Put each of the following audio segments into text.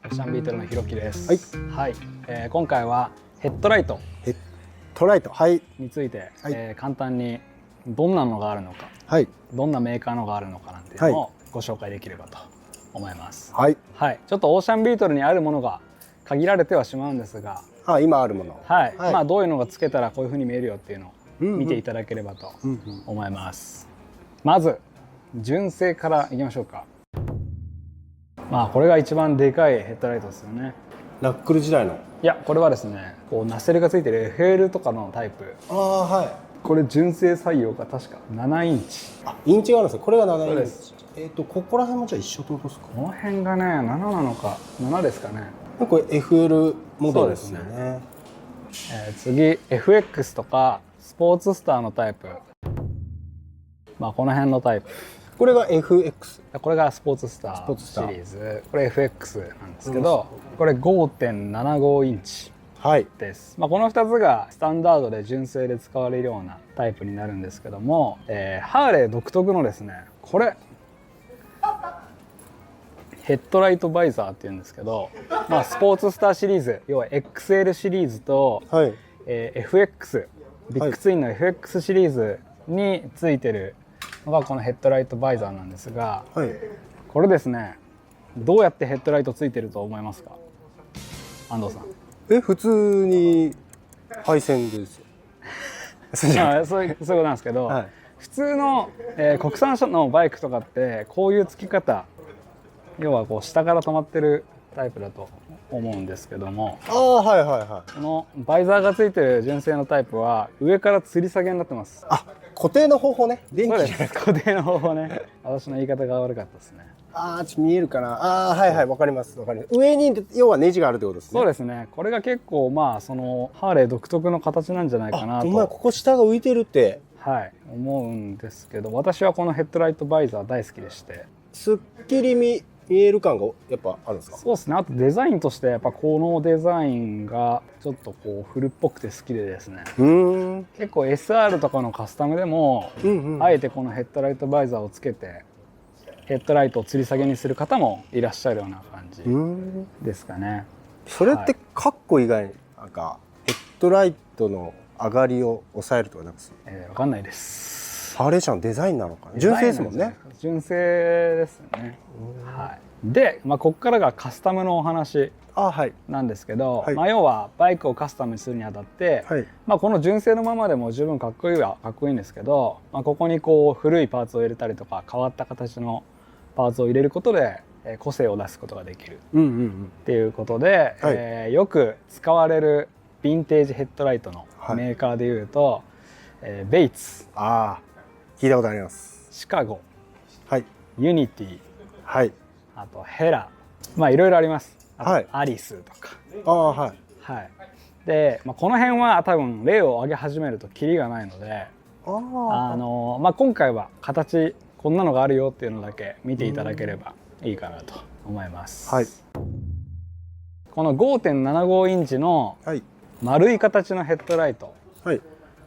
オーシャンビートルのひろきです。はい、今回はヘッドライトについて、簡単にどんなのがあるのか、どんなメーカーのがあるのかなんていうのをご紹介できればと思います。ちょっとオーシャンビートルにあるものが限られてはしまうんですが、今あるもの、まあどういうのがつけたらこういう風に見えるよっていうのを見ていただければと思います。まず純正からいきましょうか。まあこれが一番でかいヘッドライトですよね。ナックル時代の。いや、これはですね、こうナッセルがついてる FL とかのタイプ。これ純正採用が確か7インチ。インチがあるんですよ。これが7インチ。ここら辺もじゃあ一緒ってことですか。この辺がね7なのか7ですかね。これ FL モデルですよね。次 FX とかスポーツスターのタイプ。まあこの辺のタイプ。これが FX。これがスポーツスターシリーズ。これ FX なんですけど、これ 5.75 インチです。まあこの2つがスタンダードで純正で使われるようなタイプになるんですけども、ハーレー独特のですね、これヘッドライトバイザーっていうんですけど、まあスポーツスターシリーズ、要は XL シリーズと、FX ビッグツインの FX シリーズについてるのがこのヘッドライトバイザーなんですが、これですね、どうやってヘッドライトついてると思いますか、安藤さん。普通に配線ですよ。そういうことなんですけど、普通の、国産車のバイクとかってこういうつき方、要はこう下から止まってるタイプだと思うんですけども、このバイザーがついてる純正のタイプは上から吊り下げになってます。固定の方法ね。電気じゃない、固定の方法ね。私の言い方が悪かったですね。ちょっと見えるかな。わかります。上に要はネジがあるってことですね。そうですね。これが結構まあそのハーレー独特の形なんじゃないかなと。ここ下が浮いてるって思うんですけど、私はこのヘッドライトバイザー大好きでして。すっきり見える感がやっぱあるんですか。そうですね。あとデザインとしてやっぱこのデザインがちょっとこう古っぽくて好きでですね。結構 SR とかのカスタムでも、あえてこのヘッドライトバイザーをつけてヘッドライトを吊り下げにする方もいらっしゃるような感じですかね。それってかっこ以外になんかヘッドライトの上がりを抑えるとかなんですか。わかんないです。ハーレー車のデザインなのかな。純正ですもんね。純正ですね。で、ここからがカスタムのお話なんですけど、要はバイクをカスタムするにあたって、この純正のままでも十分かっこいいはかっこいいんですけど、ここにこう古いパーツを入れたりとか変わった形のパーツを入れることで個性を出すことができるっていうことで、よく使われるヴィンテージヘッドライトのメーカーでいうと、ベイツ、聞いたことあります。シカゴ、ユニティ、あとヘラ、いろいろあります。アリスとか。で、この辺は多分例を挙げ始めるとキリがないので、今回は形こんなのがあるよっていうのだけ見ていただければいいかなと思います。この 5.75 インチの丸い形のヘッドライト、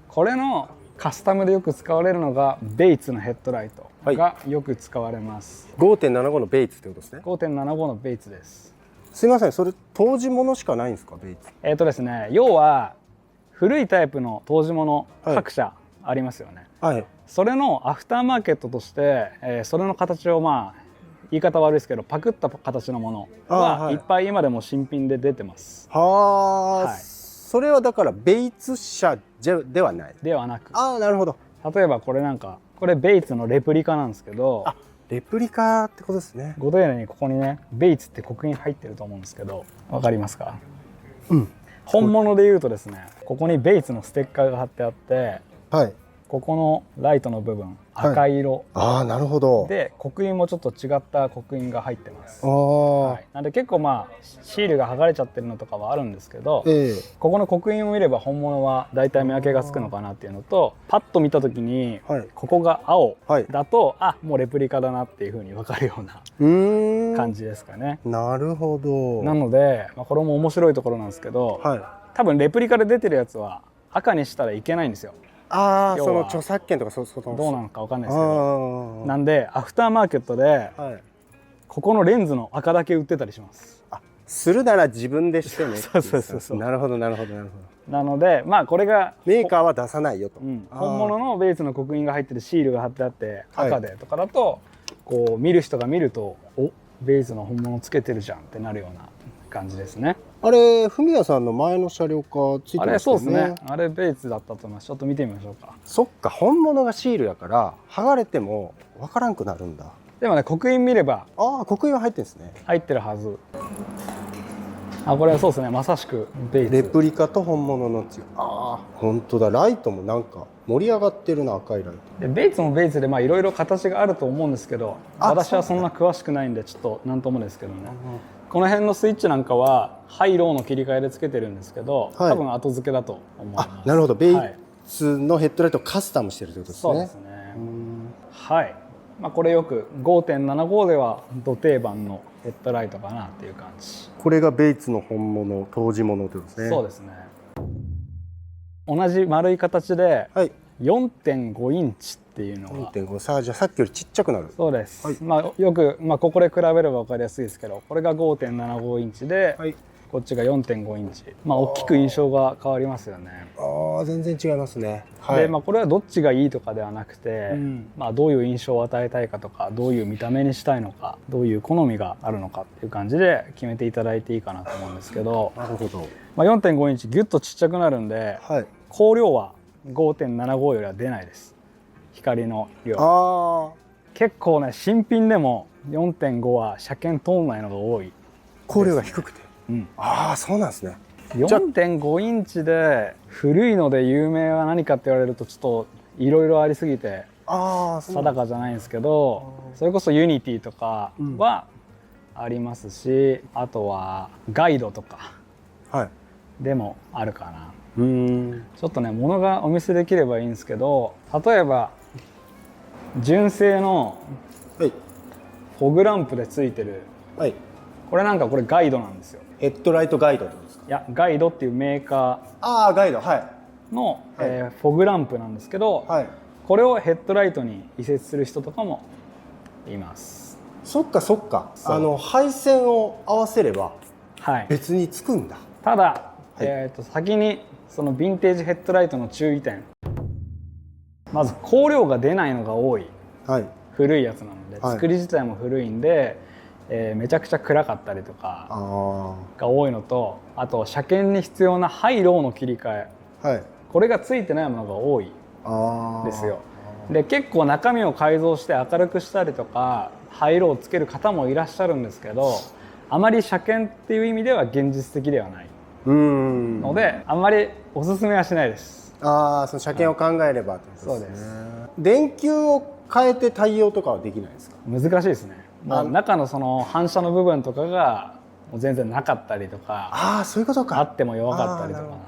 これのカスタムでよく使われるのがベイツのヘッドライトがよく使われます。5.75 のベイツってことですね。5.75 のベイツです。すいません、それ当時ものしかないんですか、ベイツ。ですね、要は古いタイプの当時もの各社ありますよね。それのアフターマーケットとして、それの形を言い方悪いですけどパクった形のものはいっぱい今でも新品で出てます。それはだからベイツ社ではない。ではなく。なるほど。例えばこれなんかこれベイツのレプリカなんですけど。レプリカってことですね。ご丁寧にここにねベイツって刻印入ってると思うんですけど、わかりますか。本物で言うとですね、ここにベイツのステッカーが貼ってあって、ここのライトの部分赤色、なるほど。で刻印もちょっと違った刻印が入ってます。なんで結構シールが剥がれちゃってるのとかはあるんですけど、ここの刻印を見れば本物はだいたい見分けがつくのかなっていうのと、パッと見た時にここが青だと、もうレプリカだなっていうふうに分かるような感じですかね。なるほど。なので、これも面白いところなんですけど、多分レプリカで出てるやつは赤にしたらいけないんですよ。その著作権とかどうなのか分かんないですけど、なんでアフターマーケットでここのレンズの赤だけ売ってたりします。するなら自分でしてねっていそうなるほどなるほどなるほど。なのでまあこれがメーカーは出さないよと、本物のベイツの刻印が入ってるシールが貼ってあって赤でとかだと、こう見る人が見るとおベイツの本物つけてるじゃんってなるような感じですね。あれフミヤさんの前の車両かついてますよね。あれそうですね。あれベイツだったと思います。ちょっと見てみましょうか。そっか、本物がシールやから剥がれても分からんくなるんだ。でもね、刻印見れば刻印は入ってるんですね。入ってるはず。これはそうですね、まさしくベイツ。レプリカと本物の違い。本当だ、ライトもなんか盛り上がってるな、赤いライト。でベイツもベイツでいろいろ形があると思うんですけど、私はそんな詳しくないんでちょっと何ともですけどね。この辺のスイッチなんかはハイローの切り替えでつけてるんですけど、多分後付けだと思います。なるほど、ベイツのヘッドライトをカスタムしてるということですね。そうですね。はい。これよく 5.75 ではド定番のヘッドライトかなっていう感じ。これがベイツの本物、当時物ということですね。そうですね。同じ丸い形で 4.5 インチっていうのが 4.5 じゃあさっきよりちっちゃくなる。そうです、よく、ここで比べれば分かりやすいですけど、これが 5.75 インチで、こっちが 4.5 インチ、大きく印象が変わりますよね。全然違いますね。でこれはどっちがいいとかではなくて、どういう印象を与えたいかとか、どういう見た目にしたいのか、どういう好みがあるのかっていう感じで決めていただいていいかなと思うんですけど、なるほど。4.5 インチギュッとちっちゃくなるんで、光量は 5.75 よりは出ないです。光の量結構ね、新品でも 4.5 は車検通んないのが多い。光量が低くて、そうなんですね。4.5 インチで古いので有名は何かって言われるとちょっといろいろありすぎて定かじゃないんですけど、それこそユニティとかはありますし、あとはガイドとかでもあるかな。ちょっとね、物がお見せできればいいんですけど、例えば純正のフォグランプでついてる、これなんかこれガイドなんですよ。ヘッドライトガイドってことですか？いや、ガイドっていうメーカーガイドのフォグランプなんですけど、これをヘッドライトに移設する人とかもいます。そっかそっか、配線を合わせれば別につくんだ。ただ、先にそのヴィンテージヘッドライトの注意点、まず光量が出ないのが多い、古いやつなので、作り自体も古いんで、めちゃくちゃ暗かったりとかが多いのと、あと車検に必要なハイローの切り替え、これがついてないものが多いですよ。で結構中身を改造して明るくしたりとかハイローをつける方もいらっしゃるんですけど、あまり車検っていう意味では現実的ではないので、あんまりおすすめはしないです。その車検を考えればってことですね。そうです。電球を変えて対応とかはできないですか？難しいですね。中のその反射の部分とかがもう全然なかったりとか、そういうことか。あっても弱かったりとかなん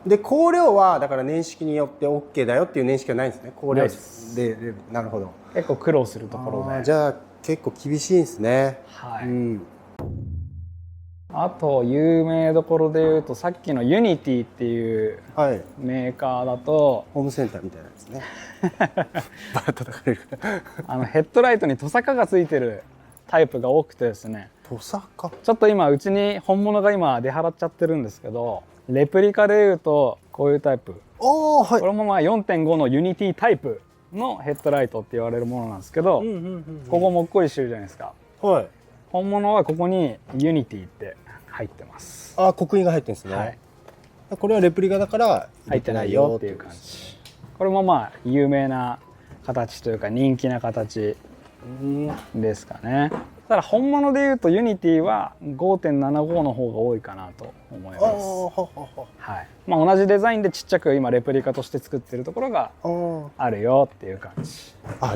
で。で光量はだから年式によって OK だよっていう年式はないんですね。光量でなるほど。結構苦労するところで。じゃあ結構厳しいんですね。あと有名どころでいうと、さっきのユニティっていうメーカーだと、ホームセンターみたいなやつね。バー叩かれるヘッドライトにトサカがついてるタイプが多くてですね。トサカ？ちょっと今うちに本物が今出払っちゃってるんですけど、レプリカでいうとこういうタイプ、これも4.5 のユニティタイプのヘッドライトって言われるものなんですけど、ここもっこりしてるじゃないですか。本物はここにユニティって入ってます。刻印が入ってるんですね。これはレプリカだから入ってないよっていう感じ。これも有名な形というか人気な形ですかね。ただ本物でいうとユニティは 5.75 の方が多いかなと思います。同じデザインでちっちゃく今レプリカとして作ってるところがあるよっていう感じ。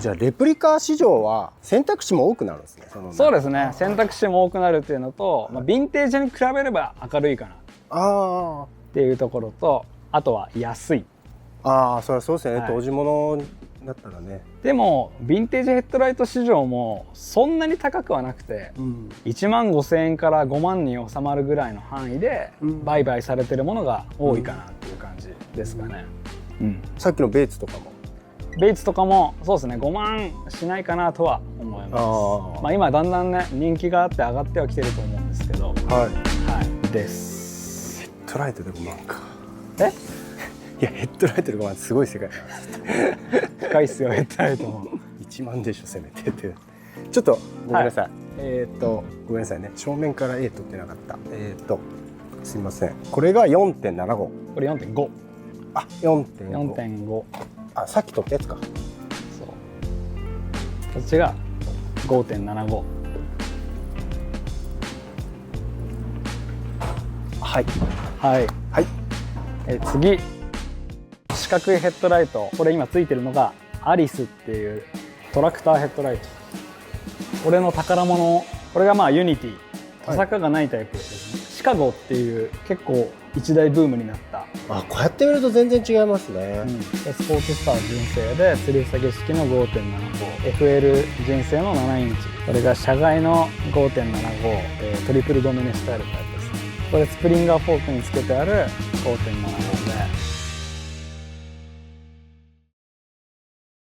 じゃあレプリカ市場は選択肢も多くなるんですね。そうですね、選択肢も多くなるっていうのと、ヴィンテージに比べれば明るいかなっていうところと、あとは安い。そりゃそうですよね、当時物だったらね。でもヴィンテージヘッドライト市場もそんなに高くはなくて、1万5,000円から5万に収まるぐらいの範囲で売買されてるものが多いかなっていう感じですかね。さっきのベイツとかもそうですね、5万しないかなとは思います。今だんだんね人気があって上がってはきてると思うんですけど、はいです。ヘッドライトで5万か。えいやヘッドライトで5万すごい世界高いっすよヘッドライトも。1万でしょせめてってちょっとごめんなさい、ごめんなさいね、正面から A 撮ってなかった。すいません、これが 4.75。 これ 4.5。 あ、4.5。 4.5。 あ、さっき撮ったやつか。そうこっちが 5.75。 はいはいはい。次、四角いヘッドライト。これ今ついてるのがアリスっていうトラクターヘッドライト。俺の宝物。これがまあユニティ、トサカがないタイプですね。シカゴっていう結構一大ブームになった。あ、こうやって見ると全然違いますね。スポーツスター純正で吊り下げ式の 5.75、 FL 純正の7インチ。これが車外の 5.75、トリプルドミネスタイルタイプですね。これスプリンガーフォークにつけてある 5.75 で、